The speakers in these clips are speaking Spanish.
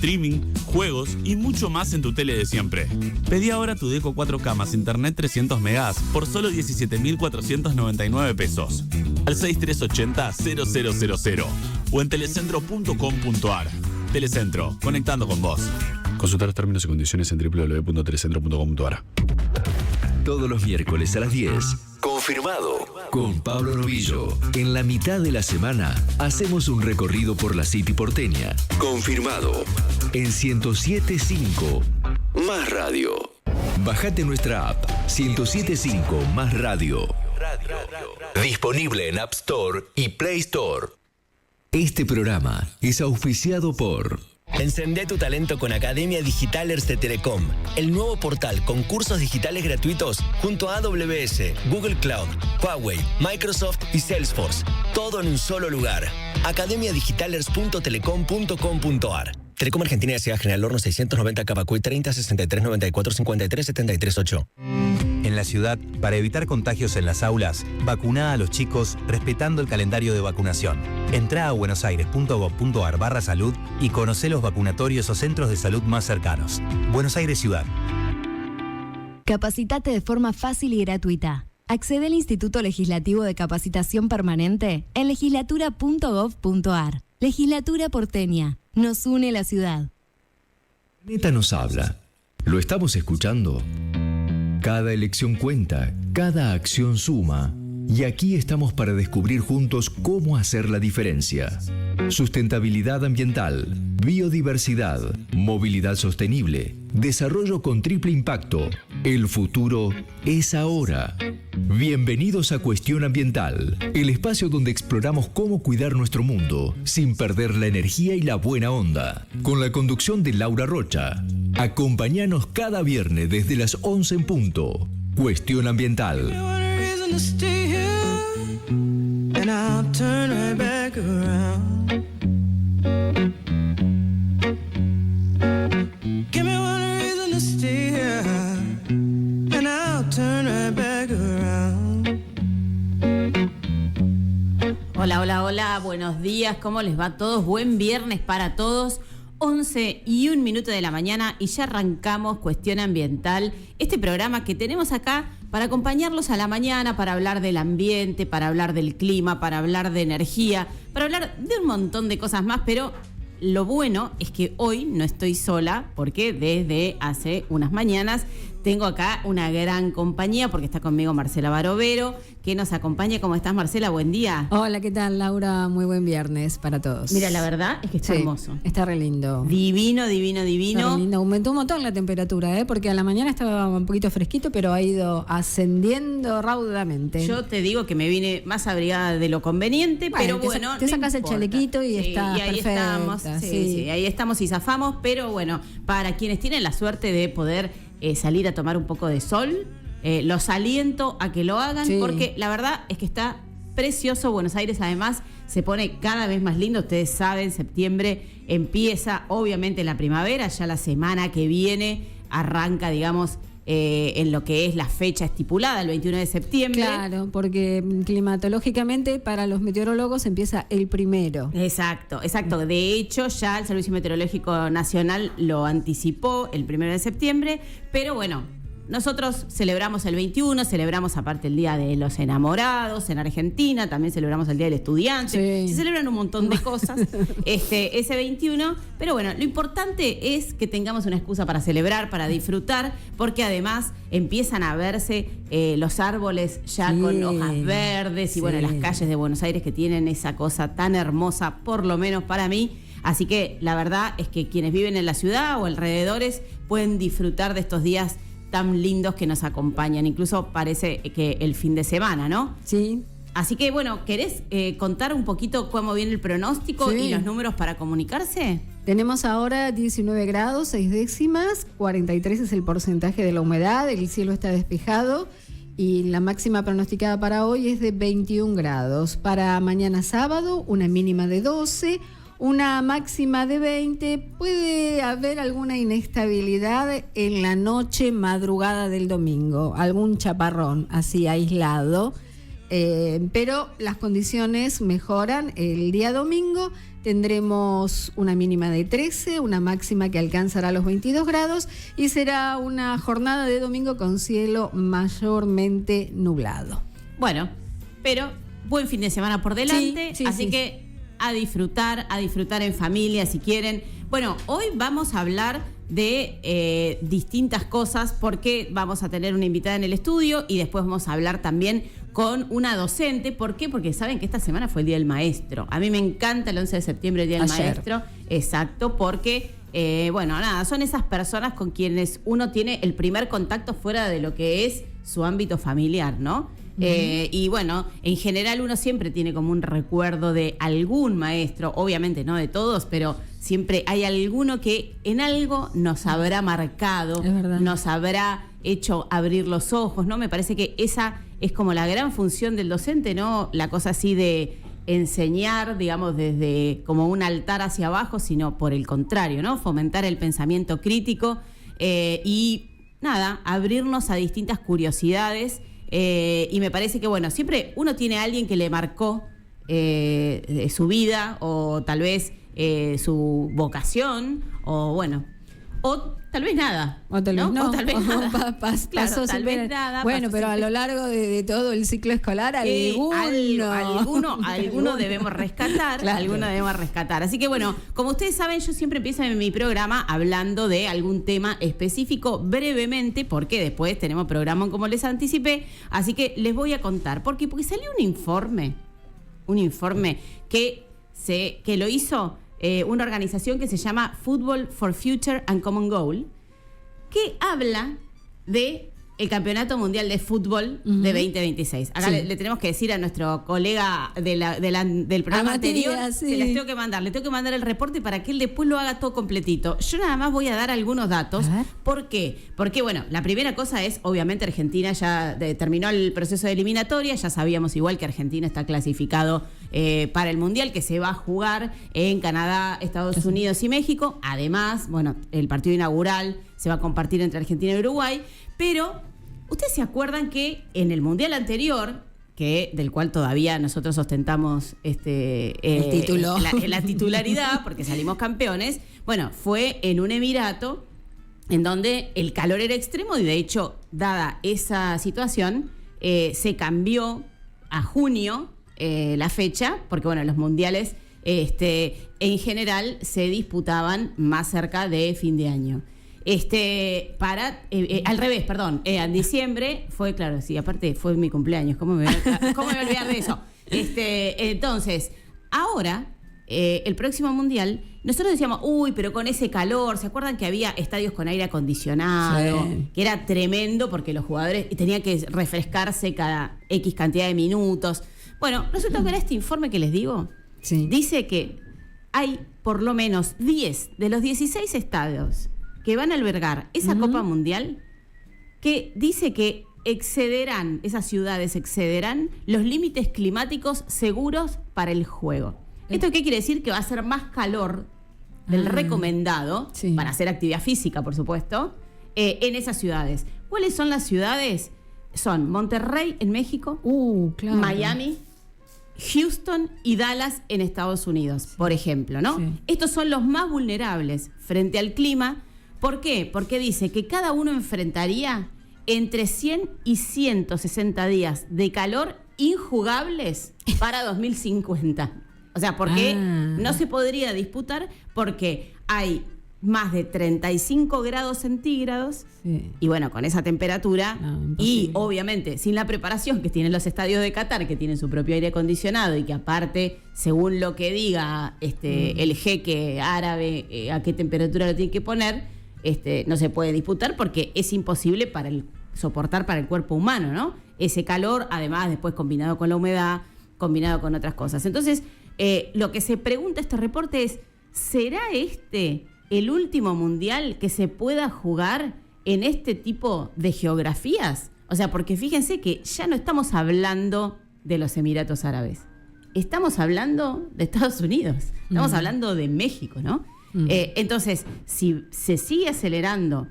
streaming, juegos y mucho más en tu tele de siempre. Pedí ahora tu Deco 4K más internet 300 megas por solo 17.499 pesos. Al 6380-0000 o en telecentro.com.ar. Telecentro, conectando con vos. Consultar los términos y condiciones en www.telecentro.com.ar. Todos los miércoles a las 10. Confirmado. Con Pablo Novillo. En la mitad de la semana hacemos un recorrido por la City porteña. Confirmado. En 107.5 Más Radio. Bajate nuestra app 107.5 Más Radio. Disponible en App Store y Play Store. Este programa es auspiciado por... Encendé tu talento con Academia Digitalers de Telecom, el nuevo portal con cursos digitales gratuitos junto a AWS, Google Cloud, Huawei, Microsoft y Salesforce. Todo en un solo lugar. academiadigitalers.telecom.com.ar. Telecom Argentina S.A. General Horno 690 Cavacuy 30 63 94 53 73 8. En la ciudad, para evitar contagios en las aulas, vacuná a los chicos respetando el calendario de vacunación. Entrá a buenosaires.gov.ar/salud y conocé los vacunatorios o centros de salud más cercanos. Buenos Aires Ciudad. Capacitate de forma fácil y gratuita. Accede al Instituto Legislativo de Capacitación Permanente en legislatura.gov.ar. Legislatura porteña. Nos une la ciudad. Neta nos habla. ¿Lo estamos escuchando? Cada elección cuenta, cada acción suma. Y aquí estamos para descubrir juntos cómo hacer la diferencia. Sustentabilidad ambiental, biodiversidad, movilidad sostenible, desarrollo con triple impacto. El futuro es ahora. Bienvenidos a Cuestión Ambiental, el espacio donde exploramos cómo cuidar nuestro mundo sin perder la energía y la buena onda. Con la conducción de Laura Rocha. Acompáñanos cada viernes desde las 11 en punto. Cuestión Ambiental. Hola, hola, hola, buenos días, ¿cómo les va a todos? Buen viernes para todos. 11:01 de la mañana y ya arrancamos Cuestión Ambiental, este programa que tenemos acá para acompañarlos a la mañana, para hablar del ambiente, para hablar del clima, para hablar de energía, para hablar de un montón de cosas más, pero lo bueno es que hoy no estoy sola porque desde hace unas mañanas tengo acá una gran compañía porque está conmigo Marcela Barovero, que nos acompaña. ¿Cómo estás, Marcela? Buen día. Hola, ¿qué tal, Laura? Muy buen viernes para todos. Mira, la verdad es que está hermoso. Está re lindo. Divino, divino, divino. Está re lindo. Aumentó un montón la temperatura, porque a la mañana estaba un poquito fresquito, pero ha ido ascendiendo raudamente. Yo te digo que me vine más abrigada de lo conveniente, pero bueno, te sacas el chalequito y está y ahí perfecta. Estamos, sí, ahí estamos y zafamos, pero bueno, para quienes tienen la suerte de poder salir a tomar un poco de sol, los aliento a que lo hagan, porque la verdad es que está precioso. Buenos Aires además se pone cada vez más lindo. Ustedes saben, septiembre empieza obviamente la primavera, ya la semana que viene arranca, digamos, en lo que es la fecha estipulada, el 21 de septiembre. Claro, porque climatológicamente para los meteorólogos empieza el 1. Exacto, exacto. De hecho, ya el Servicio Meteorológico Nacional lo anticipó el 1 de septiembre, pero bueno, nosotros celebramos el 21, celebramos aparte el Día de los Enamorados en Argentina, también celebramos el Día del Estudiante, se celebran un montón de cosas ese 21, pero bueno, lo importante es que tengamos una excusa para celebrar, para disfrutar, porque además empiezan a verse los árboles ya con hojas verdes y bueno, las calles de Buenos Aires que tienen esa cosa tan hermosa, por lo menos para mí. Así que la verdad es que quienes viven en la ciudad o alrededores pueden disfrutar de estos días tan lindos que nos acompañan, incluso parece que el fin de semana, ¿no? Sí. Así que bueno, ¿querés contar un poquito cómo viene el pronóstico y los números para comunicarse? Tenemos ahora 19 grados, 6 décimas, 43 es el porcentaje de la humedad, el cielo está despejado y la máxima pronosticada para hoy es de 21 grados. Para mañana sábado, una mínima de 12, una máxima de 20, puede haber alguna inestabilidad en la noche, madrugada del domingo, algún chaparrón así aislado, pero las condiciones mejoran el día domingo, tendremos una mínima de 13, una máxima que alcanzará los 22 grados y será una jornada de domingo con cielo mayormente nublado. Bueno, pero buen fin de semana por delante, así sí. que a disfrutar en familia si quieren. Bueno, hoy vamos a hablar de distintas cosas porque vamos a tener una invitada en el estudio y después vamos a hablar también con una docente. ¿Por qué? Porque saben que esta semana fue el Día del Maestro. A mí me encanta el 11 de septiembre, el Día del Maestro. Exacto, porque, son esas personas con quienes uno tiene el primer contacto fuera de lo que es su ámbito familiar, ¿no? Y bueno, en general uno siempre tiene como un recuerdo de algún maestro, obviamente no de todos, pero siempre hay alguno que en algo nos habrá marcado, nos habrá hecho abrir los ojos, ¿no? Me parece que esa es como la gran función del docente, ¿no? La cosa así de enseñar, digamos, desde como un altar hacia abajo, sino por el contrario, ¿no? Fomentar el pensamiento crítico y nada, abrirnos a distintas curiosidades. Y me parece que, bueno, siempre uno tiene a alguien que le marcó su vida o tal vez su vocación o tal vez nada. O tal vez no. O tal vez nada. Pasó tal vez nada. Bueno, pero a lo largo de todo el ciclo escolar, alguno debemos rescatar. Claro. Alguno debemos rescatar. Así que bueno, como ustedes saben, yo siempre empiezo en mi programa hablando de algún tema específico brevemente, porque después tenemos programa como les anticipé. Así que les voy a contar. Porque salió un informe que lo hizo una organización que se llama Football for Future and Common Goal, que habla de el Campeonato Mundial de Fútbol de 2026. Acá le tenemos que decir a nuestro colega del programa anterior, que le tengo que mandar el reporte para que él después lo haga todo completito. Yo nada más voy a dar algunos datos. ¿Por qué? Porque, bueno, la primera cosa es, obviamente, Argentina ya terminó el proceso de eliminatoria, ya sabíamos igual que Argentina está clasificado para el Mundial, que se va a jugar en Canadá, Estados Unidos y México. Además, bueno, el partido inaugural se va a compartir entre Argentina y Uruguay. Pero, ¿ustedes se acuerdan que en el Mundial anterior, del cual todavía nosotros ostentamos el título, la titularidad, porque salimos campeones, bueno, fue en un emirato en donde el calor era extremo y de hecho, dada esa situación, se cambió a junio la fecha, porque bueno, los mundiales en general se disputaban más cerca de fin de año. Al revés, perdón, en diciembre fue, claro, sí, aparte fue mi cumpleaños, ¿cómo me voy a olvidar de eso? Entonces, ahora, el próximo mundial, nosotros decíamos, pero con ese calor, ¿se acuerdan que había estadios con aire acondicionado? Sí. Que era tremendo porque los jugadores tenían que refrescarse cada X cantidad de minutos. Bueno, resulta que en este informe que les digo, dice que hay por lo menos 10 de los 16 estadios que van a albergar esa Copa Mundial, que dice que esas ciudades excederán los límites climáticos seguros para el juego. ¿Esto qué quiere decir? Que va a ser más calor del recomendado, para hacer actividad física, por supuesto, en esas ciudades. ¿Cuáles son las ciudades? Son Monterrey en México, claro, Miami, Houston y Dallas en Estados Unidos, por ejemplo, ¿no? Estos son los más vulnerables frente al clima. ¿Por qué? Porque dice que cada uno enfrentaría entre 100 y 160 días de calor injugables para 2050. O sea, porque no se podría disputar porque hay más de 35 grados centígrados y bueno, con esa temperatura y obviamente sin la preparación que tienen los estadios de Qatar, que tienen su propio aire acondicionado y que aparte, según lo que diga el jeque árabe, a qué temperatura lo tiene que poner, no se puede disputar porque es imposible soportar para el cuerpo humano, ¿no? Ese calor, además, después combinado con la humedad, combinado con otras cosas. Entonces, lo que se pregunta este reporte es, ¿será el último mundial que se pueda jugar en este tipo de geografías? O sea, porque fíjense que ya no estamos hablando de los Emiratos Árabes. Estamos hablando de Estados Unidos. Estamos hablando de México, ¿no? Entonces, si se sigue acelerando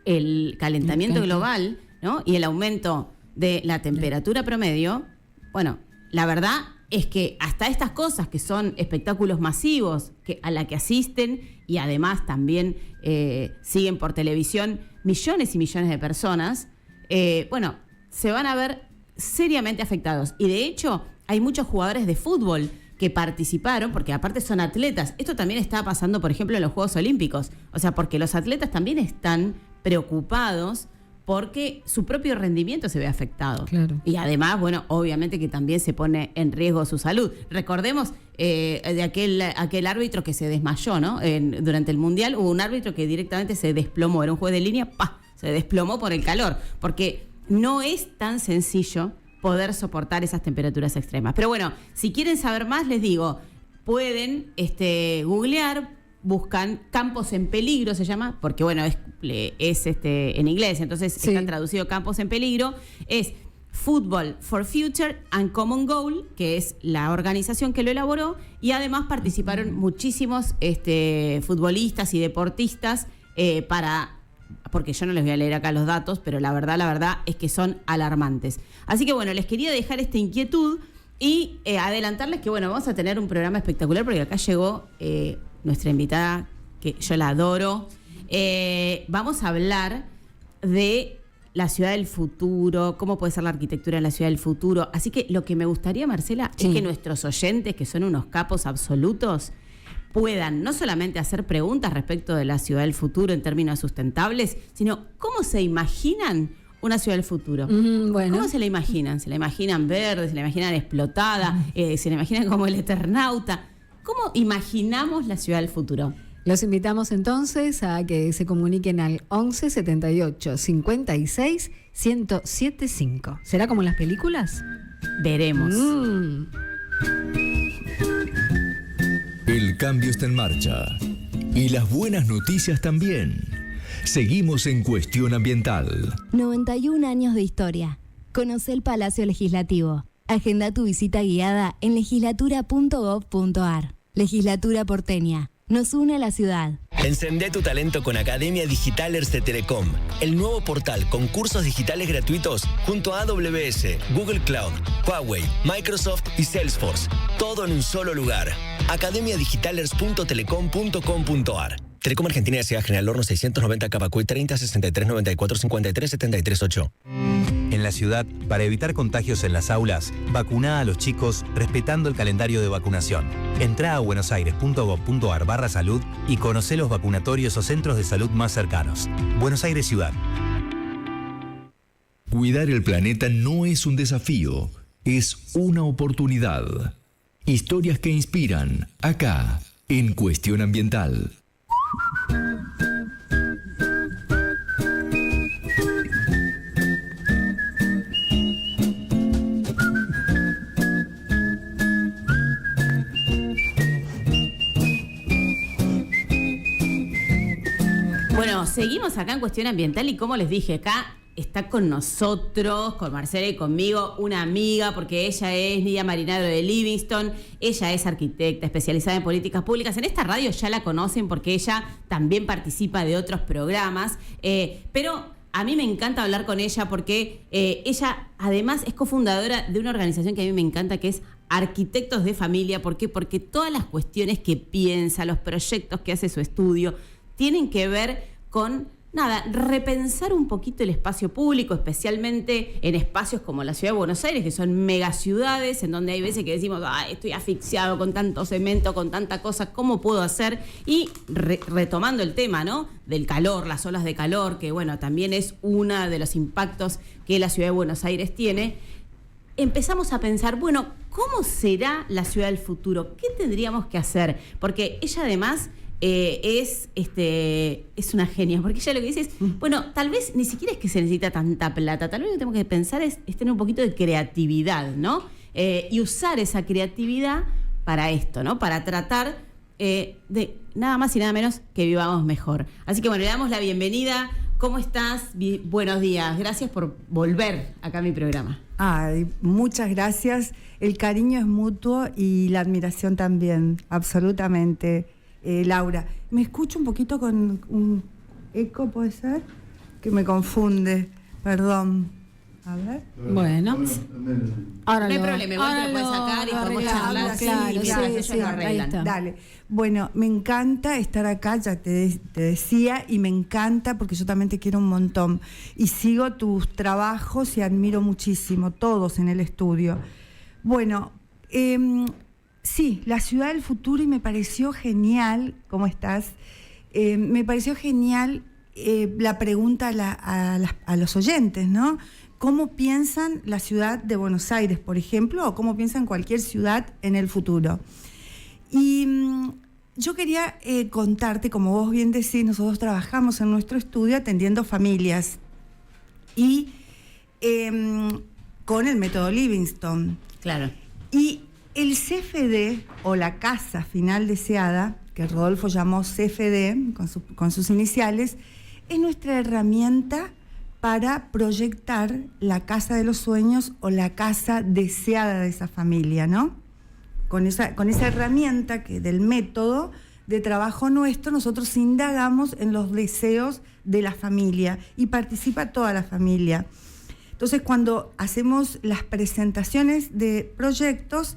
el calentamiento global, ¿no? Y el aumento de la temperatura promedio, bueno, la verdad es que hasta estas cosas que son espectáculos masivos a la que asisten y además también siguen por televisión millones y millones de personas, se van a ver seriamente afectados. Y de hecho hay muchos jugadores de fútbol que participaron, porque aparte son atletas. Esto también está pasando, por ejemplo, en los Juegos Olímpicos. O sea, porque los atletas también están preocupados porque su propio rendimiento se ve afectado. Claro. Y además, obviamente que también se pone en riesgo su salud. Recordemos de aquel árbitro que se desmayó, ¿no? Durante el Mundial hubo un árbitro que directamente se desplomó, era un juez de línea, se desplomó por el calor, porque no es tan sencillo poder soportar esas temperaturas extremas. Pero bueno, si quieren saber más, les digo, pueden googlear, buscan Campos en Peligro, se llama, porque es en inglés, entonces sí, está traducido Campos en Peligro, es Football for Future and Common Goal, que es la organización que lo elaboró, y además participaron muchísimos futbolistas y deportistas porque yo no les voy a leer acá los datos, pero la verdad es que son alarmantes. Así que les quería dejar esta inquietud y adelantarles que vamos a tener un programa espectacular, porque acá llegó nuestra invitada, que yo la adoro. Vamos a hablar de la ciudad del futuro, cómo puede ser la arquitectura en la ciudad del futuro. Así que lo que me gustaría, Marcela, es que nuestros oyentes, que son unos capos absolutos, puedan no solamente hacer preguntas respecto de la ciudad del futuro en términos sustentables, sino cómo se imaginan una ciudad del futuro. ¿Cómo se la imaginan? ¿Se la imaginan verde? ¿Se la imaginan explotada? ¿Se la imaginan como el Eternauta? ¿Cómo imaginamos la ciudad del futuro? Los invitamos entonces a que se comuniquen al 11 78 56 1075. ¿Será como en las películas? Veremos. El cambio está en marcha. Y las buenas noticias también. Seguimos en Cuestión Ambiental. 91 años de historia. Conoce el Palacio Legislativo. Agenda tu visita guiada en legislatura.gov.ar. Legislatura porteña. Nos une a la ciudad. Encendé tu talento con Academia Digital Erste Telecom, el nuevo portal con cursos digitales gratuitos junto a AWS, Google Cloud, Huawei, Microsoft y Salesforce. Todo en un solo lugar. academiadigitalers.telecom.com.ar. Telecom Argentina S.A. General Horno 690 Cabacuy 30 63 94 53 73 8. En la ciudad, para evitar contagios en las aulas, vacuná a los chicos respetando el calendario de vacunación. Entrá a buenosaires.gov.ar/salud y conocé los vacunatorios o centros de salud más cercanos. Buenos Aires Ciudad. Cuidar el planeta no es un desafío, es una oportunidad. Historias que inspiran, acá, en Cuestión Ambiental. Seguimos acá en Cuestión Ambiental y como les dije, acá está con nosotros, con Marcela y conmigo, una amiga, porque ella es Nidia Marinaro de Livingston, ella es arquitecta especializada en políticas públicas. En esta radio ya la conocen porque ella también participa de otros programas, pero a mí me encanta hablar con ella porque ella además es cofundadora de una organización que a mí me encanta, que es Arquitectos de Familia. ¿Por qué? Porque todas las cuestiones que piensa, los proyectos que hace su estudio, tienen que ver con, repensar un poquito el espacio público, especialmente en espacios como la Ciudad de Buenos Aires, que son megaciudades, en donde hay veces que decimos, estoy asfixiado con tanto cemento, con tanta cosa, ¿cómo puedo hacer? Y retomando el tema, ¿no?, del calor, las olas de calor, que también es uno de los impactos que la Ciudad de Buenos Aires tiene. Empezamos a pensar, ¿cómo será la ciudad del futuro? ¿Qué tendríamos que hacer? Porque ella además es una genia, porque ella lo que dice es, tal vez ni siquiera es que se necesita tanta plata, tal vez lo que tenemos que pensar es tener un poquito de creatividad, ¿no? Y usar esa creatividad para esto, ¿no? Para tratar de nada más y nada menos que vivamos mejor. Así que le damos la bienvenida. ¿Cómo estás? Buenos días. Gracias por volver acá a mi programa. Muchas gracias. El cariño es mutuo y la admiración también, absolutamente. Laura, me escucho un poquito con un eco, ¿puede ser? Que me confunde, perdón. A ver. Bueno, ahora No hay lo- problema, igual ahora te lo puedes sacar y podemos arreglamos, charlar, sí, claro, mientras sí, ellos sí, lo ahí arreglan. está. Dale. Bueno, me encanta estar acá, ya te decía, y me encanta porque yo también te quiero un montón. Y sigo tus trabajos y admiro muchísimo, todos en el estudio. Bueno, sí, la ciudad del futuro, y me pareció genial, ¿cómo estás? Me pareció genial la pregunta a los oyentes, ¿no? ¿Cómo piensan la ciudad de Buenos Aires, por ejemplo, o cómo piensan cualquier ciudad en el futuro? Y yo quería contarte, como vos bien decís, nosotros trabajamos en nuestro estudio atendiendo familias y con el método Livingston. Claro. Y el CFD, o la casa final deseada, que Rodolfo llamó CFD con sus iniciales, es nuestra herramienta para proyectar la casa de los sueños o la casa deseada de esa familia, ¿no? Con esa herramienta del método de trabajo nuestro, nosotros indagamos en los deseos de la familia y participa toda la familia. Entonces, cuando hacemos las presentaciones de proyectos,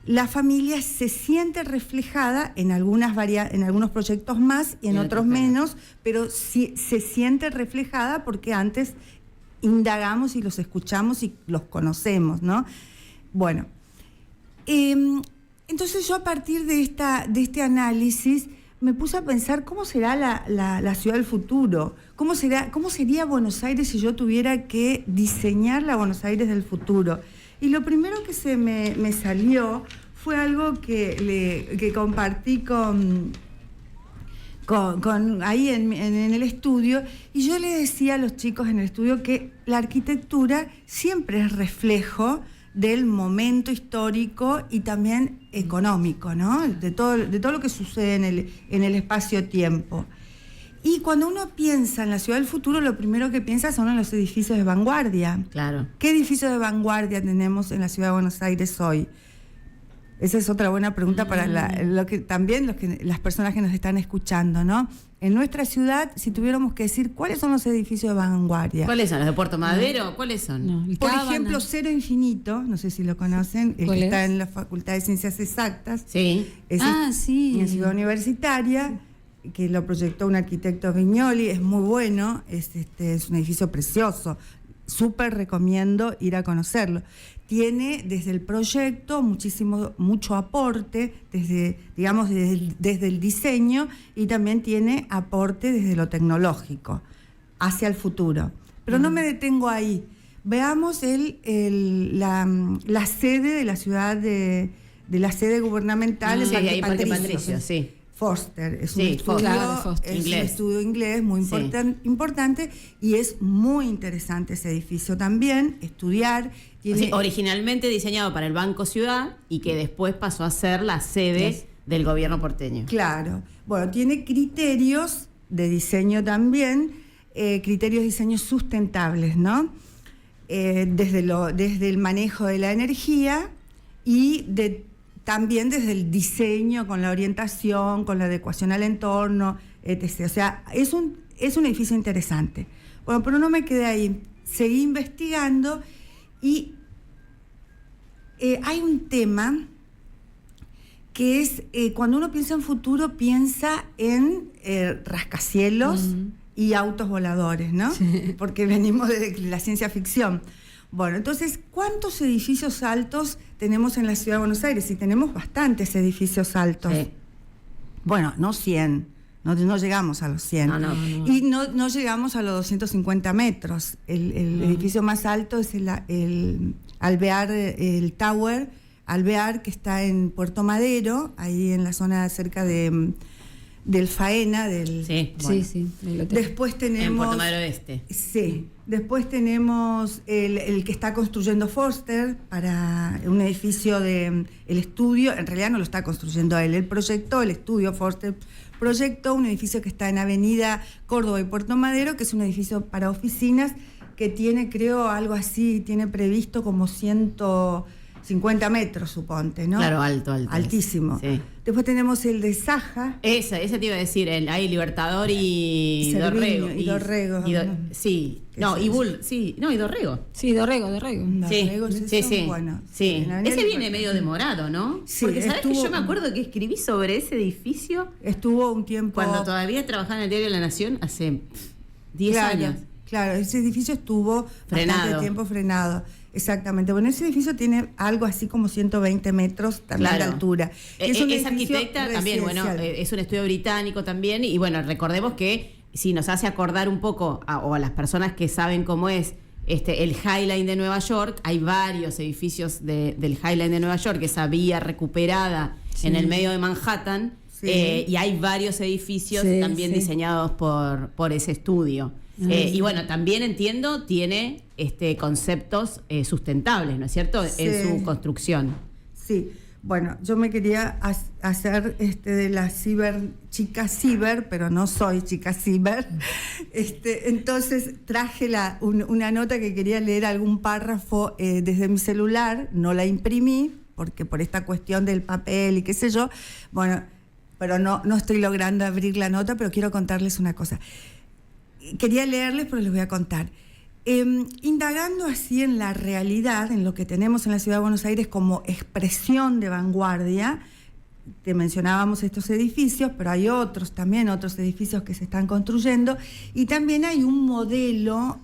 la familia se siente reflejada en algunos proyectos más y en otros menos, pero sí, se siente reflejada porque antes indagamos y los escuchamos y los conocemos, ¿no? Bueno, entonces yo a partir de este análisis me puse a pensar cómo será la ciudad del futuro, cómo sería Buenos Aires si yo tuviera que diseñar la Buenos Aires del futuro. Y lo primero que se me salió fue algo que compartí con ahí en el estudio, y yo le decía a los chicos en el estudio que la arquitectura siempre es reflejo del momento histórico y también económico, ¿no? De todo lo que sucede en el espacio-tiempo. Y cuando uno piensa en la ciudad del futuro, lo primero que piensa son en los edificios de vanguardia. Claro. ¿Qué edificios de vanguardia tenemos en la ciudad de Buenos Aires hoy? Esa es otra buena pregunta para las personas que nos están escuchando, ¿no? En nuestra ciudad, si tuviéramos que decir cuáles son los edificios de vanguardia. ¿Cuáles son? ¿Los de Puerto Madero? ¿Cuáles son? No, Por Cábana. ejemplo, Cero Infinito, no sé si lo conocen, el ¿Cuál que es? está en la Facultad de Ciencias Exactas. Sí. Sí. En Ciudad Universitaria, que lo proyectó un arquitecto Viñoli, es muy bueno, es un edificio precioso, súper recomiendo ir a conocerlo. Tiene desde el proyecto mucho aporte, desde el diseño, y también tiene aporte desde lo tecnológico hacia el futuro. Pero no me detengo ahí. Veamos la sede de la ciudad de la sede gubernamental Sí, en ahí Parque Patricio. Patricio, sí. Foster, es un Sí, estudio, claro, Foster. es Inglés. un estudio inglés muy Sí. importante, y es muy interesante ese edificio también, estudiar. O sea, originalmente diseñado para el Banco Ciudad y que después pasó a ser la sede del gobierno porteño. Claro. Bueno, tiene criterios de diseño también, criterios de diseño sustentables, ¿no? Desde el manejo de la energía y también desde el diseño, con la orientación, con la adecuación al entorno, etc. O sea, es un edificio interesante. Bueno, pero no me quedé ahí. Seguí investigando y hay un tema que es, cuando uno piensa en futuro, piensa en rascacielos y autos voladores, ¿no? Sí. Porque venimos de la ciencia ficción. Bueno, entonces, ¿cuántos edificios altos tenemos en la ciudad de Buenos Aires? Y tenemos bastantes edificios altos. Sí. Bueno, no 100, no llegamos a los 100. No. Y no llegamos a los 250 metros. El edificio más alto es el Alvear, el Tower Alvear, que está en Puerto Madero, ahí en la zona cerca del Faena. Sí. Bueno. Sí. Después tenemos... En Puerto Madero Este. Sí. Después tenemos el que está construyendo Foster para un edificio el estudio. En realidad no lo está construyendo él proyectó, el estudio Foster proyectó un edificio que está en Avenida Córdoba y Puerto Madero, que es un edificio para oficinas que tiene, creo, algo así, tiene previsto como 100 50 metros, suponte, ¿no? Claro, alto. Altísimo. Sí. Después tenemos el de Saja. Ese te iba a decir, hay Libertador y Cerviño, Dorrego. y Dorrego. Sí. ¿Qué No, es y eso? Bull, sí. No, y Dorrego. Sí, Dorrego. Dorrego, Sí. Bueno, Sí. en la Avenida Ese viene Libertad. medio demorado, ¿no? Sí, Porque sabes que estuvo- yo me acuerdo que escribí sobre ese edificio Estuvo un tiempo... cuando todavía trabajaba en el diario La Nación hace 10 años. Claro, ese edificio estuvo Frenado. bastante tiempo frenado. Exactamente. Bueno, ese edificio tiene algo así como 120 metros también de altura. Es un edificio arquitecta también, bueno, residencial. es un estudio británico también. Y bueno, recordemos que si nos hace acordar un poco o a las personas que saben cómo es el High Line de Nueva York, hay varios edificios del High Line de Nueva York, esa vía recuperada en el medio de Manhattan. Sí. Y hay varios edificios Sí, también sí. diseñados por ese estudio. Y bueno, también entiendo, tiene conceptos sustentables, ¿no es cierto? Sí. En su construcción. Sí, bueno, yo me quería hacer de la chica ciber, pero no soy chica ciber. Entonces traje una nota que quería leer algún párrafo desde mi celular, no la imprimí, porque por esta cuestión del papel y qué sé yo, bueno, pero no estoy logrando abrir la nota, pero quiero contarles una cosa. Quería leerles, pero les voy a contar. Indagando así en la realidad, en lo que tenemos en la Ciudad de Buenos Aires como expresión de vanguardia, te mencionábamos estos edificios, pero hay otros edificios que se están construyendo, y también hay un modelo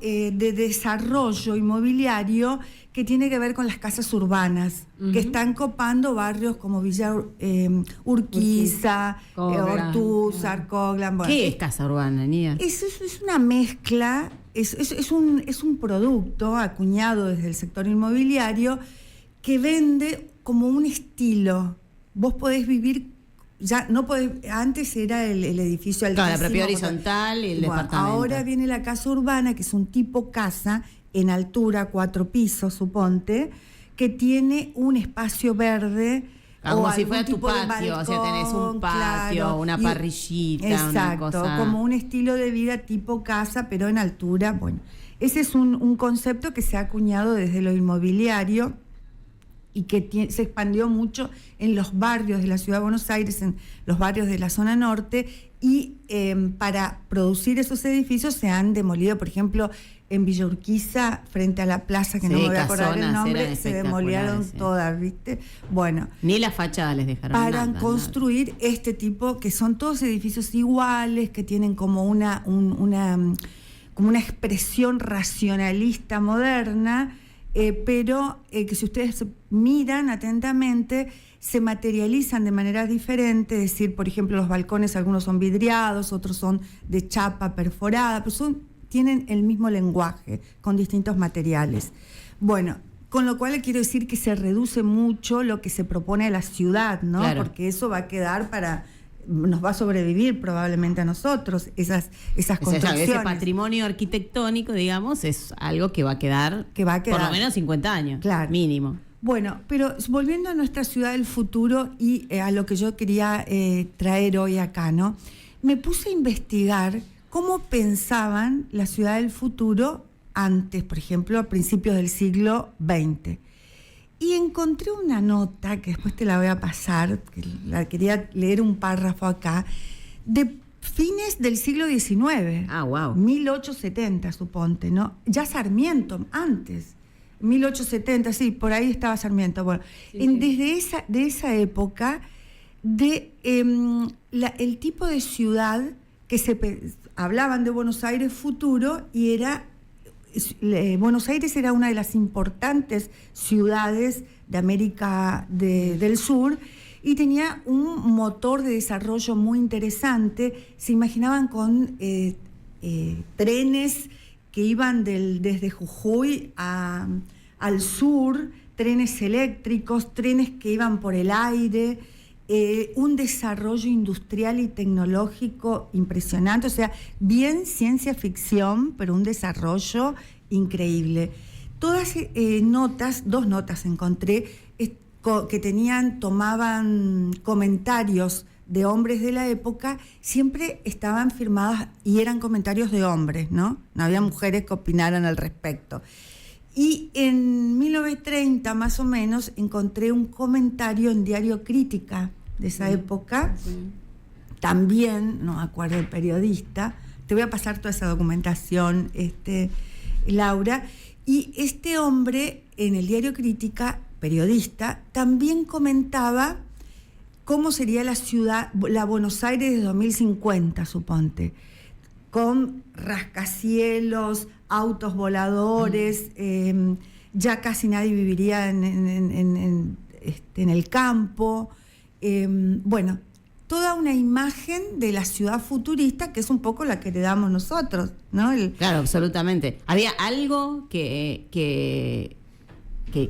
de desarrollo inmobiliario que tiene que ver con las casas urbanas, que están copando barrios como Villa Urquiza, Coglan. Ortúzar, Coglan. Bueno, ¿Qué es casa urbana, Nia? es una mezcla, es un producto acuñado desde el sector inmobiliario que vende como un estilo. Vos podés vivir, ya no podés, antes era el edificio altísimo. Claro, la propiedad horizontal y el departamento. Ahora viene la casa urbana, que es un tipo casa en altura, 4 pisos, suponte, que tiene un espacio verde. Como o si fuera algún tu tipo de patio, o sea, tenés un balcón, patio, claro, una y- parrillita, exacto, una cosa... como un estilo de vida tipo casa, pero en altura. Bueno, ese es un concepto que se ha acuñado desde lo inmobiliario y que se expandió mucho en los barrios de la Ciudad de Buenos Aires, en los barrios de la zona norte, y para producir esos edificios se han demolido, por ejemplo, en Villa Urquiza, frente a la plaza, que no Sí, me voy a acordar el casonas nombre, eran se demolieron espectaculares, sí. todas, ¿viste? Bueno, Ni la fachada les dejaron para nada, construir este tipo, que son todos edificios iguales, que tienen como una expresión racionalista moderna, pero que si ustedes miran atentamente, se materializan de manera diferente. Es decir, por ejemplo, los balcones, algunos son vidriados, otros son de chapa perforada, pero tienen el mismo lenguaje, con distintos materiales. Bueno, con lo cual quiero decir que se reduce mucho lo que se propone a la ciudad, ¿no? Claro. Porque eso va a quedar nos va a sobrevivir probablemente a nosotros, esas O sea, construcciones. ese patrimonio arquitectónico, digamos, es algo que va a quedar por lo menos 50 años, Claro. mínimo. Bueno, pero volviendo a nuestra ciudad del futuro y a lo que yo quería traer hoy acá, ¿no? Me puse a investigar cómo pensaban la ciudad del futuro antes, por ejemplo, a principios del siglo XX. Y encontré una nota, que después te la voy a pasar, que la quería leer un párrafo acá, de fines del siglo XIX. Ah, wow. 1870, suponte, ¿no? Ya Sarmiento, antes. 1870, sí, por ahí estaba Sarmiento. Bueno, desde esa época, el tipo de ciudad que hablaban de Buenos Aires futuro, y Buenos Aires era una de las importantes ciudades de América del Sur, y tenía un motor de desarrollo muy interesante. Se imaginaban con trenes que iban desde Jujuy al sur, trenes eléctricos, trenes que iban por el aire, un desarrollo industrial y tecnológico impresionante, o sea, bien ciencia ficción, pero un desarrollo increíble. Todas dos notas encontré que tomaban comentarios de hombres de la época, siempre estaban firmadas y eran comentarios de hombres, ¿no? No había mujeres que opinaran al respecto. Y en 1930, más o menos, encontré un comentario en Diario Crítica de esa época, también, no me acuerdo el periodista, te voy a pasar toda esa documentación, Laura, y este hombre en el Diario Crítica, periodista, también comentaba cómo sería la ciudad, la Buenos Aires de 2050, suponte, con rascacielos, autos voladores, ya casi nadie viviría en el campo. Bueno, toda una imagen de la ciudad futurista que es un poco la que heredamos nosotros, ¿no? Claro, absolutamente. ¿Había algo que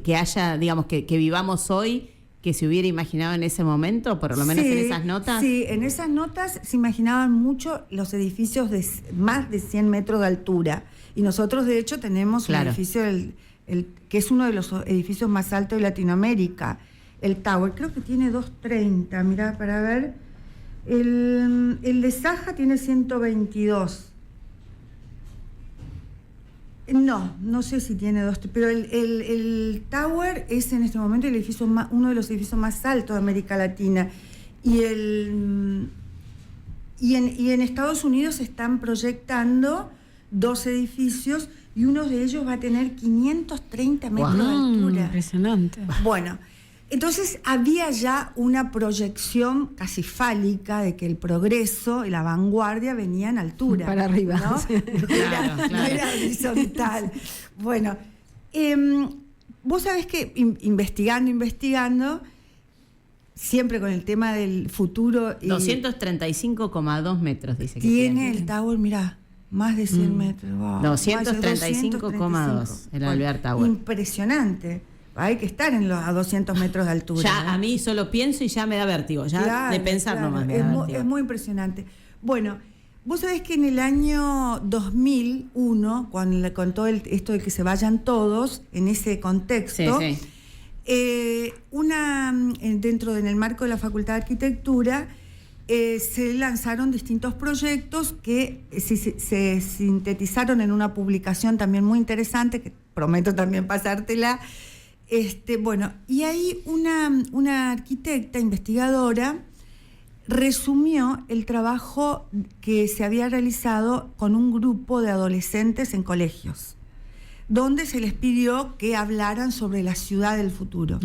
haya, digamos, que vivamos hoy que se hubiera imaginado en ese momento, por lo menos en esas notas? Sí, en esas notas se imaginaban mucho los edificios de más de 100 metros de altura. Y nosotros, de hecho, tenemos un edificio, que es uno de los edificios más altos de Latinoamérica, el Tower. Creo que tiene 230, mirá, para ver. El de Saja tiene 122. No sé si tiene pero el Tower es en este momento uno de los edificios más altos de América Latina. Y en Estados Unidos se están proyectando 2 edificios y uno de ellos va a tener 530 metros de altura. Impresionante. Bueno, entonces había ya una proyección casi fálica de que el progreso y la vanguardia venían a altura. Para arriba. ¿No? Sí. No era horizontal. Bueno, vos sabés que investigando, siempre con el tema del futuro... 235,2 metros, dice que tiene el Tower, mirá, más de 100 metros. Wow. 235,2 el Alvear Tower. Impresionante. Hay que estar a 200 metros de altura. Ya a mí solo pienso y ya me da vértigo, ya de pensar nomás me da vértigo. Es muy impresionante. Bueno, vos sabés que en el año 2001, con todo esto de que se vayan todos, en ese contexto, dentro en el marco de la Facultad de Arquitectura, se lanzaron distintos proyectos que se sintetizaron en una publicación también muy interesante, que prometo también pasártela. Bueno, y ahí una arquitecta investigadora resumió el trabajo que se había realizado con un grupo de adolescentes en colegios, donde se les pidió que hablaran sobre la ciudad del futuro.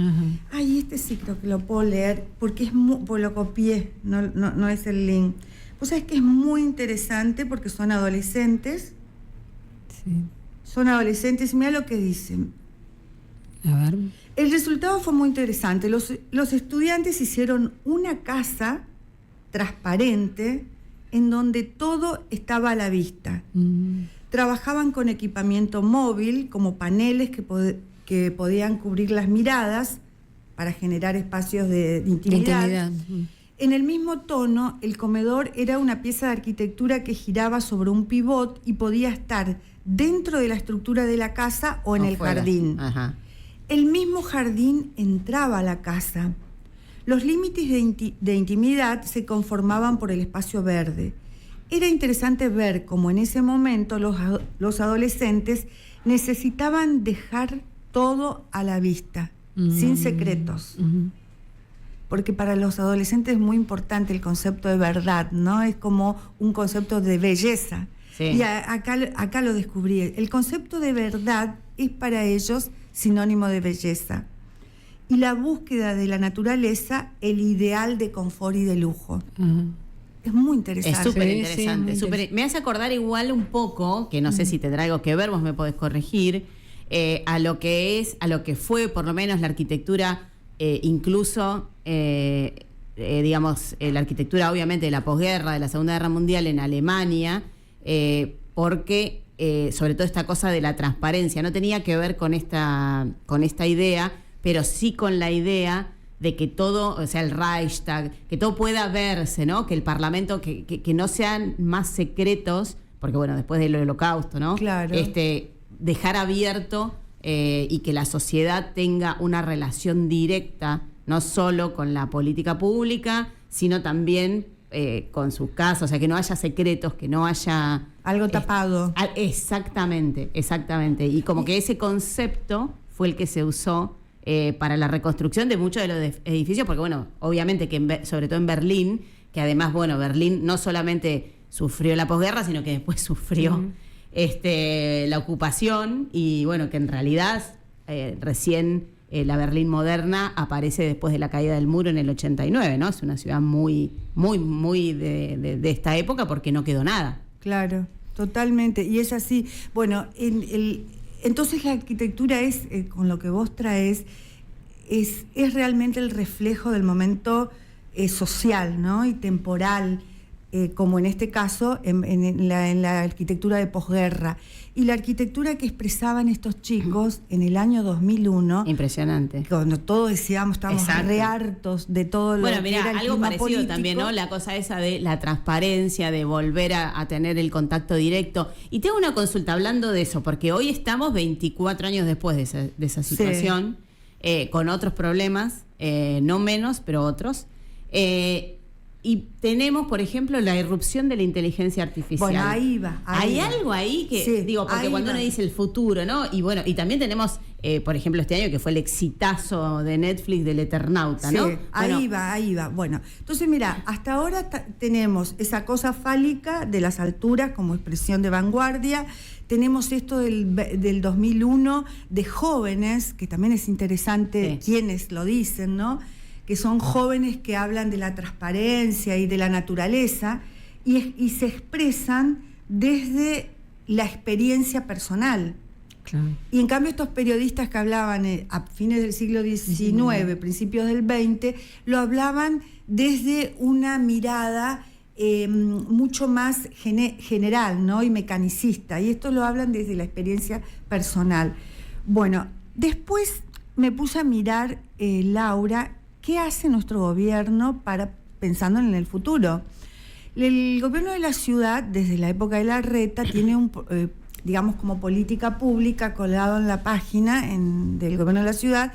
Ay, sí creo que lo puedo leer, porque lo copié, no es el link. Vos sabés que es muy interesante porque son adolescentes. Sí. Son adolescentes, mira lo que dicen. A ver. El resultado fue muy interesante. Los estudiantes hicieron una casa transparente en donde todo estaba a la vista. Trabajaban con equipamiento móvil, como paneles que podían cubrir las miradas para generar espacios de intimidad. En el mismo tono, el comedor era una pieza de arquitectura que giraba sobre un pivot y podía estar dentro de la estructura de la casa o en el jardín. Ajá. El mismo jardín entraba a la casa. Los límites de intimidad se conformaban por el espacio verde. Era interesante ver cómo en ese momento los adolescentes necesitaban dejar todo a la vista, sin secretos. Porque para los adolescentes es muy importante el concepto de verdad, ¿no? Es como un concepto de belleza. Sí. Y acá lo descubrí. El concepto de verdad es para ellos sinónimo de belleza. Y la búsqueda de la naturaleza, el ideal de confort y de lujo. Es muy interesante. Es súper interesante. Me hace acordar igual un poco, que no sé si tendrá algo que ver, vos me podés corregir, a lo que fue por lo menos la arquitectura, incluso, digamos, la arquitectura obviamente de la posguerra, de la Segunda Guerra Mundial en Alemania, porque sobre todo esta cosa de la transparencia no tenía que ver con esta idea, pero sí con la idea de que todo, o sea, el Reichstag, que todo pueda verse, ¿no? Que el Parlamento, que no sean más secretos, porque bueno, después del Holocausto, ¿no? Claro. Dejar abierto y que la sociedad tenga una relación directa, no solo con la política pública, sino también con sus casas, o sea, que no haya secretos, que no haya... Algo tapado. Exactamente. Y como que ese concepto fue el que se usó para la reconstrucción de muchos de los edificios, porque bueno, obviamente que sobre todo en Berlín, que además, bueno, Berlín no solamente sufrió la posguerra, sino que después sufrió la ocupación, y bueno, que en realidad recién la Berlín moderna aparece después de la caída del muro en el 89, ¿no? Es una ciudad muy de esta época, porque no quedó nada. Claro, totalmente, y es así. Bueno, entonces la arquitectura es, con lo que vos traes, es realmente el reflejo del momento social, ¿no? Y temporal, como en este caso en la arquitectura de posguerra. Y la arquitectura que expresaban estos chicos en el año 2001. Impresionante. Cuando todos decíamos, estábamos re hartos de todo lo que era el algo clima parecido político. también, ¿no? La cosa esa de la transparencia, de volver a tener el contacto directo. Y tengo una consulta hablando de eso, porque hoy estamos 24 años después de esa situación, con otros problemas, no menos, pero otros. Y tenemos, por ejemplo, la irrupción de la inteligencia artificial. Bueno, ahí va. Hay algo ahí que, porque cuando uno dice el futuro, ¿no? Y bueno, y también tenemos, por ejemplo, este año que fue el exitazo de Netflix del Eternauta, ¿no? Ahí va. Bueno, entonces mira, hasta ahora tenemos esa cosa fálica de las alturas como expresión de vanguardia. Tenemos esto del 2001 de jóvenes, que también es interesante quienes lo dicen, ¿no? Que son jóvenes que hablan de la transparencia y de la naturaleza y se expresan desde la experiencia personal. Claro. Y en cambio estos periodistas que hablaban a fines del siglo XIX, principios del XX, lo hablaban desde una mirada mucho más general, ¿no? Y mecanicista. Y esto lo hablan desde la experiencia personal. Bueno, después me puse a mirar, Laura, ¿qué hace nuestro gobierno pensando en el futuro? El gobierno de la ciudad, desde la época de Larreta, tiene digamos, como política pública colgado en la página del gobierno de la ciudad,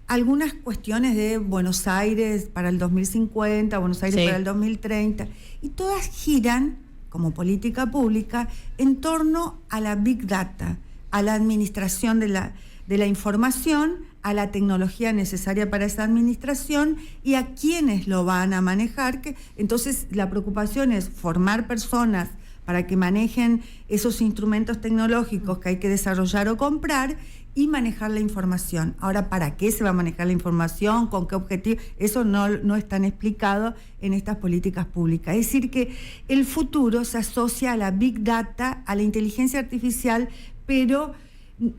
algunas cuestiones de Buenos Aires para el 2050, Buenos Aires para el 2030, y todas giran, como política pública, en torno a la Big Data, a la administración de la información, a la tecnología necesaria para esa administración y a quienes lo van a manejar. Entonces la preocupación es formar personas para que manejen esos instrumentos tecnológicos que hay que desarrollar o comprar y manejar la información. Ahora, ¿para qué se va a manejar la información? ¿Con qué objetivo? Eso no es tan explicado en estas políticas públicas. Es decir, que el futuro se asocia a la Big Data, a la inteligencia artificial, pero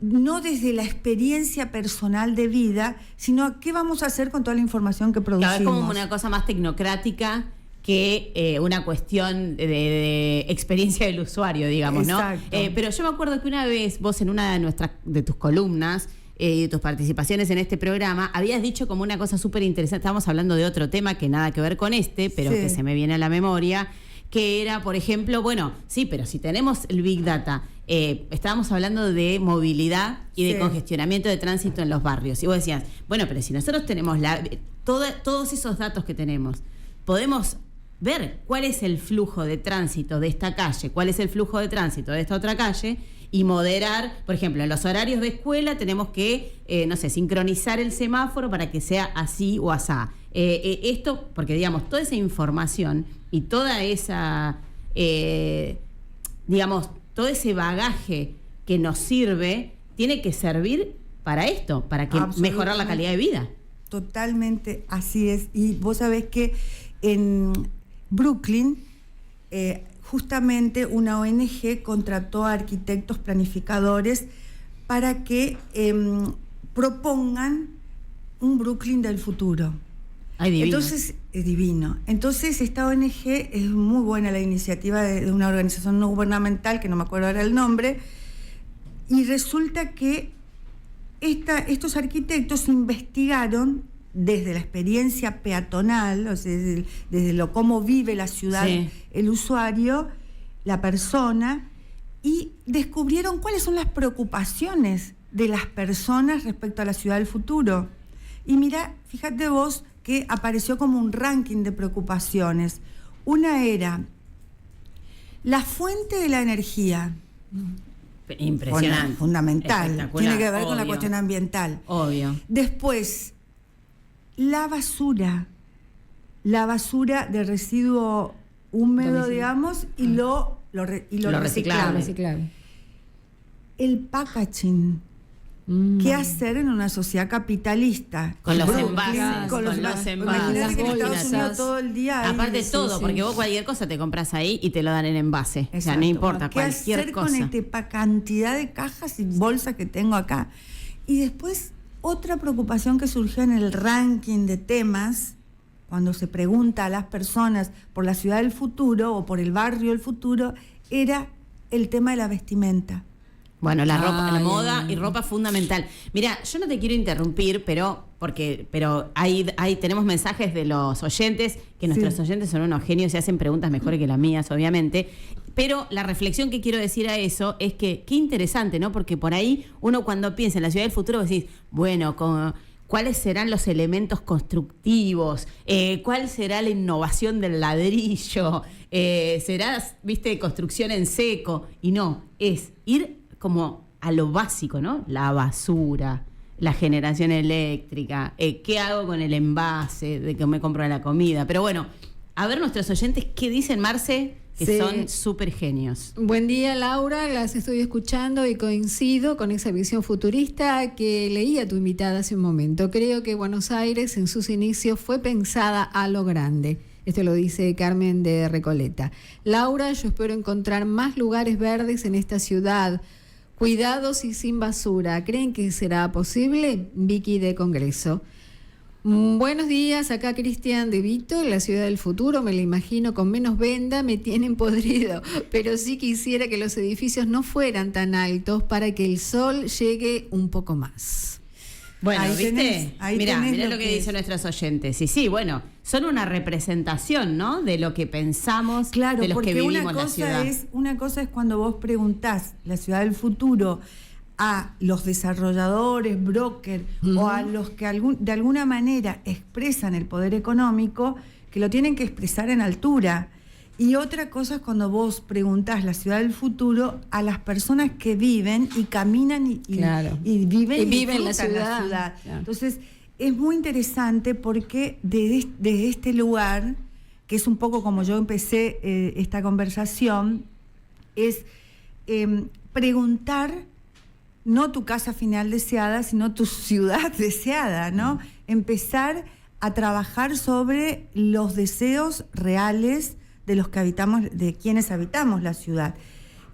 no desde la experiencia personal de vida, sino qué vamos a hacer con toda la información que producimos. Claro, es como una cosa más tecnocrática que una cuestión de experiencia del usuario, digamos, ¿no? Pero yo me acuerdo que una vez vos en una de tus columnas y de tus participaciones en este programa habías dicho como una cosa súper interesante. Estábamos hablando de otro tema que nada que ver con pero que se me viene a la memoria, que era, por ejemplo, bueno, sí, pero si tenemos el Big Data, estábamos hablando de movilidad y de congestionamiento de tránsito en los barrios. Y vos decías, bueno, pero si nosotros tenemos todos esos datos que tenemos, podemos ver cuál es el flujo de tránsito de esta calle, cuál es el flujo de tránsito de esta otra calle y moderar, por ejemplo, en los horarios de escuela tenemos que, sincronizar el semáforo para que sea así o asá. Esto, porque digamos, toda esa información y toda esa, todo ese bagaje que nos sirve, tiene que servir para esto, para que mejorar la calidad de vida. Totalmente, así es. Y vos sabés que en Brooklyn, justamente una ONG contrató a arquitectos planificadores para que propongan un Brooklyn del futuro. Ay, divino. Entonces, es divino. Entonces, esta ONG es muy buena, la iniciativa de una organización no gubernamental, que no me acuerdo ahora el nombre, y resulta que estos arquitectos investigaron desde la experiencia peatonal, o sea, desde cómo vive la ciudad el usuario, la persona, y descubrieron cuáles son las preocupaciones de las personas respecto a la ciudad del futuro. Y mira, fíjate vos que apareció como un ranking de preocupaciones. Una era la fuente de la energía. Impresionante. Fundamental. Espectacular, Tiene que ver con la obvio. cuestión ambiental. Obvio. Después, la basura de residuo húmedo, Domicilio. digamos, y lo reciclable. Reciclable. El packaging. ¿Qué hacer en una sociedad capitalista? Con los Brooklyn, envases, con los envases. Imagínate que en Estados Bolsas. Unidos todo el día hay- Aparte de sí, todo, sí. porque vos cualquier cosa te compras ahí y te lo dan en envase. O sea, Exacto. no importa, ¿Qué cualquier hacer cosa. con esta cantidad de cajas y bolsas que tengo acá? Y después, otra preocupación que surgió en el ranking de temas, cuando se pregunta a las personas por la ciudad del futuro o por el barrio del futuro, era el tema de la vestimenta. Bueno, la ropa, la Ay, moda ay. y ropa fundamental. Mira, yo no te quiero interrumpir, pero ahí tenemos mensajes de los oyentes, que nuestros oyentes son unos genios y hacen preguntas mejores que las mías, obviamente. Pero la reflexión que quiero decir a eso es que qué interesante, ¿no? Porque por ahí uno cuando piensa en la ciudad del futuro decís, bueno, ¿cuáles serán los elementos constructivos? ¿Cuál será la innovación del ladrillo? ¿Será, viste, construcción en seco? Y no, es ir como a lo básico, ¿no? La basura, la generación eléctrica, ¿qué hago con el envase de que me compro la comida? Pero bueno, a ver nuestros oyentes qué dicen, Marce, que Sí. son súper genios. Buen día, Laura, las estoy escuchando y coincido con esa visión futurista que leía tu invitada hace un momento. Creo que Buenos Aires en sus inicios fue pensada a lo grande. Esto lo dice Carmen de Recoleta. Laura, yo espero encontrar más lugares verdes en esta ciudad, cuidados y sin basura. ¿Creen que será posible? Vicky de Congreso. Buenos días, acá Cristian de Vito, la ciudad del futuro, me la imagino con menos venda, me tienen podrido, pero sí quisiera que los edificios no fueran tan altos para que el sol llegue un poco más. Bueno, Ahí ¿viste? tenés, ahí Mirá tenés lo que dicen nuestros oyentes. Y sí, bueno, son una representación, ¿no? De lo que pensamos, Claro, de los porque que vivimos la ciudad. una cosa es cuando vos preguntás la ciudad del futuro a los desarrolladores, brokers o a los que de alguna manera expresan el poder económico, que lo tienen que expresar en altura. Y otra cosa es cuando vos preguntás la ciudad del futuro a las personas que viven y caminan y Claro. viven, Y viven la disfrutan ciudad. Claro. Entonces, es muy interesante porque desde este lugar, que es un poco como yo empecé esta conversación, es preguntar no tu casa final deseada, sino tu ciudad deseada, ¿no? Empezar a trabajar sobre los deseos reales de los que habitamos, de quienes habitamos la ciudad.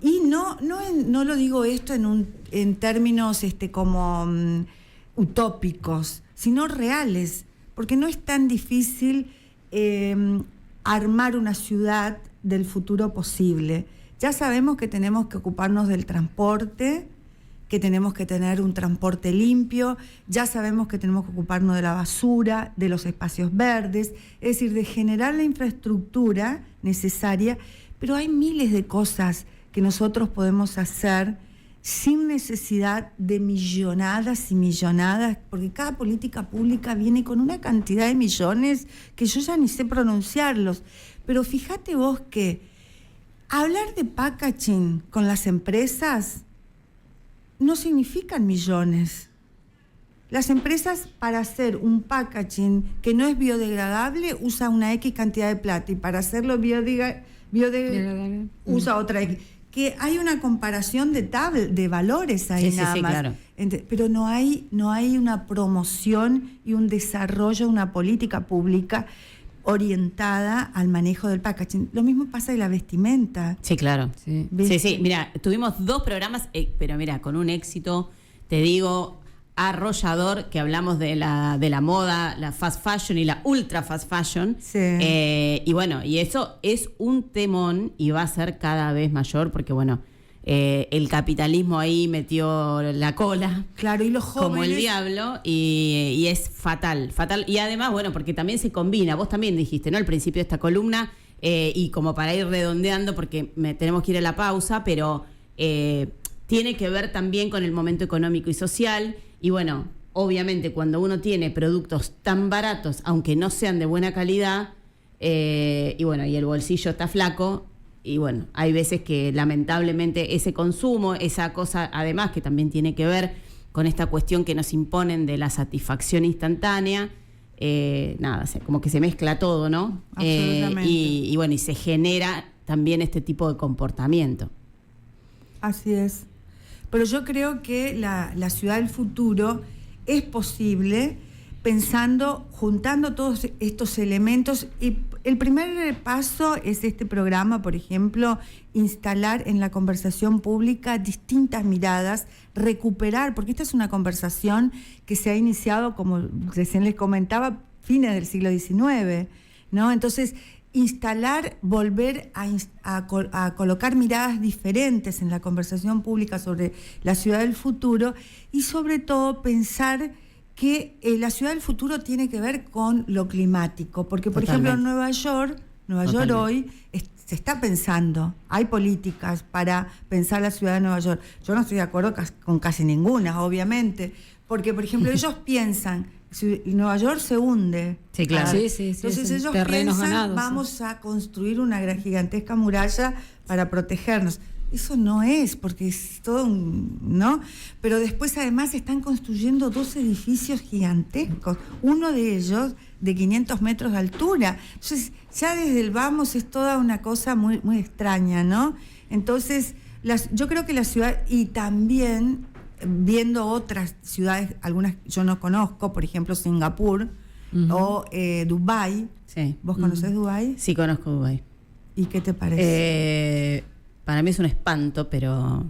Y no lo digo esto en términos como utópicos, sino reales, porque no es tan difícil armar una ciudad del futuro posible. Ya sabemos que tenemos que ocuparnos del transporte, que tenemos que tener un transporte limpio, ya sabemos que tenemos que ocuparnos de la basura, de los espacios verdes, es decir, de generar la infraestructura necesaria, pero hay miles de cosas que nosotros podemos hacer sin necesidad de millonadas y millonadas, porque cada política pública viene con una cantidad de millones que yo ya ni sé pronunciarlos. Pero fíjate vos que hablar de packaging con las empresas no significan millones. Las empresas, para hacer un packaging que no es biodegradable, usa una X cantidad de plata, y para hacerlo biodegradable usa otra X. Que hay una comparación de valores ahí, Sí, nada más. claro. Pero no hay una promoción y un desarrollo, una política pública orientada al manejo del packaging. Lo mismo pasa de la vestimenta. Sí, claro. Sí. Sí. Mira, tuvimos 2 programas, pero mira, con un éxito, te digo, arrollador, que hablamos de la moda, la fast fashion y la ultra fast fashion. Sí. Y bueno, y eso es un temón y va a ser cada vez mayor porque, bueno, el capitalismo ahí metió la cola. Claro, y los jóvenes... Como el diablo, y es fatal. Y además, bueno, porque también se combina, vos también dijiste, ¿no? Al principio de esta columna, y como para ir redondeando, porque tenemos que ir a la pausa, pero tiene que ver también con el momento económico y social, y bueno, obviamente cuando uno tiene productos tan baratos, aunque no sean de buena calidad, Y bueno, y el bolsillo está flaco. Y bueno, hay veces que lamentablemente ese consumo, esa cosa, además que también tiene que ver con esta cuestión que nos imponen de la satisfacción instantánea, como que se mezcla todo, ¿no? Absolutamente. Y bueno, y se genera también este tipo de comportamiento. Así es. Pero yo creo que la ciudad del futuro es posible juntando todos estos elementos. Y el primer paso es este programa, por ejemplo, instalar en la conversación pública distintas miradas, recuperar, porque esta es una conversación que se ha iniciado, como recién les comentaba, fines del siglo XIX, ¿no? Entonces, volver a colocar miradas diferentes en la conversación pública sobre la ciudad del futuro y sobre todo pensar que la ciudad del futuro tiene que ver con lo climático, porque por ejemplo en Nueva York hoy se está pensando, hay políticas para pensar la ciudad de Nueva York. Yo no estoy de acuerdo con casi ninguna, obviamente, porque por ejemplo ellos piensan, Nueva York se hunde. Sí, claro. Sí, Entonces ellos terrenos piensan, ganados, vamos a construir una gigantesca muralla para protegernos. Eso no es, porque es todo ¿no? Pero después además están construyendo 2 edificios gigantescos, uno de ellos de 500 metros de altura. Entonces ya desde el vamos es toda una cosa muy, muy extraña, ¿no? Entonces yo creo que la ciudad, y también viendo otras ciudades, algunas yo no conozco, por ejemplo Singapur o Dubái. Sí. ¿Vos conocés Dubái? Sí, conozco Dubái. ¿Y qué te parece? Para mí es un espanto, pero...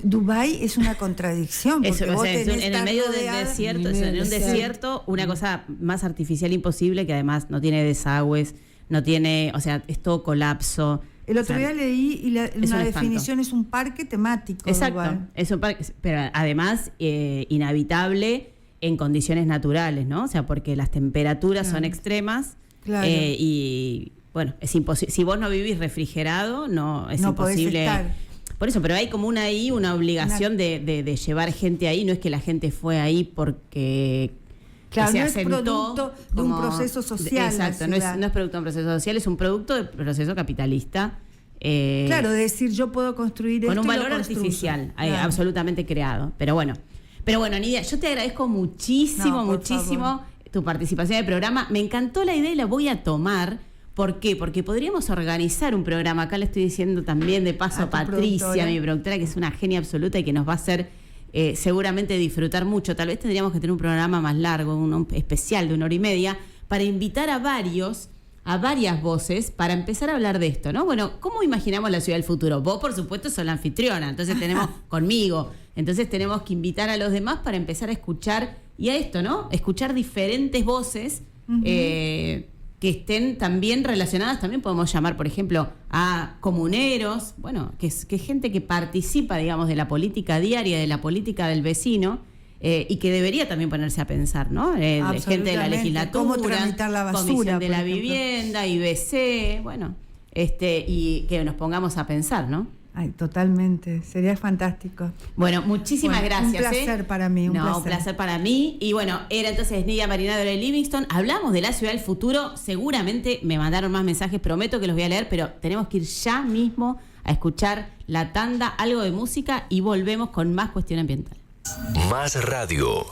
Dubái es una contradicción. Porque Eso, vos en el medio del desierto, en un desierto, una cosa más artificial imposible, que además no tiene desagües, no tiene, o sea, es todo colapso. El otro día leí y una definición es un parque temático. Exacto, Dubái. es un parque, pero además inhabitable en condiciones naturales, ¿no? O sea, porque las temperaturas son extremas y... Bueno, es imposible. Si vos no vivís refrigerado, es imposible. Por eso, pero hay como una obligación de llevar gente ahí. No es que la gente fue ahí porque claro, se no asentó es producto de un proceso social. Exacto, no es producto de un proceso social, es un producto del proceso capitalista. Claro, de decir yo puedo construir con esto un valor artificial, absolutamente creado. Pero bueno, Nidia, yo te agradezco muchísimo tu participación en el programa. Me encantó la idea y la voy a tomar. ¿Por qué? Porque podríamos organizar un programa. Acá le estoy diciendo también de paso a Patricia, mi productora, que es una genia absoluta y que nos va a hacer seguramente disfrutar mucho. Tal vez tendríamos que tener un programa más largo, uno especial de 1 hora y media, para invitar a varias voces para empezar a hablar de esto, ¿no? Bueno, ¿cómo imaginamos la ciudad del futuro? Vos, por supuesto, sos la anfitriona, entonces tenemos conmigo. Entonces tenemos que invitar a los demás para empezar a escuchar, y a esto, ¿no? Escuchar diferentes voces que estén también relacionadas. También podemos llamar, por ejemplo, a comuneros, bueno, que es gente que participa, digamos, de la política diaria, de la política del vecino, y que debería también ponerse a pensar, ¿no? Gente de la legislatura, cómo tramitar la basura, Comisión de la ejemplo. Vivienda, IBC, bueno, y que nos pongamos a pensar, ¿no? Ay, totalmente, sería fantástico. Bueno, muchísimas gracias. Un placer para mí, un placer para mí. Y bueno, era entonces Nidia Marinado de Livingston. Hablamos de la ciudad del futuro. Seguramente me mandaron más mensajes, prometo que los voy a leer, pero tenemos que ir ya mismo a escuchar la tanda, algo de música, y volvemos con más Cuestión Ambiental. Más radio.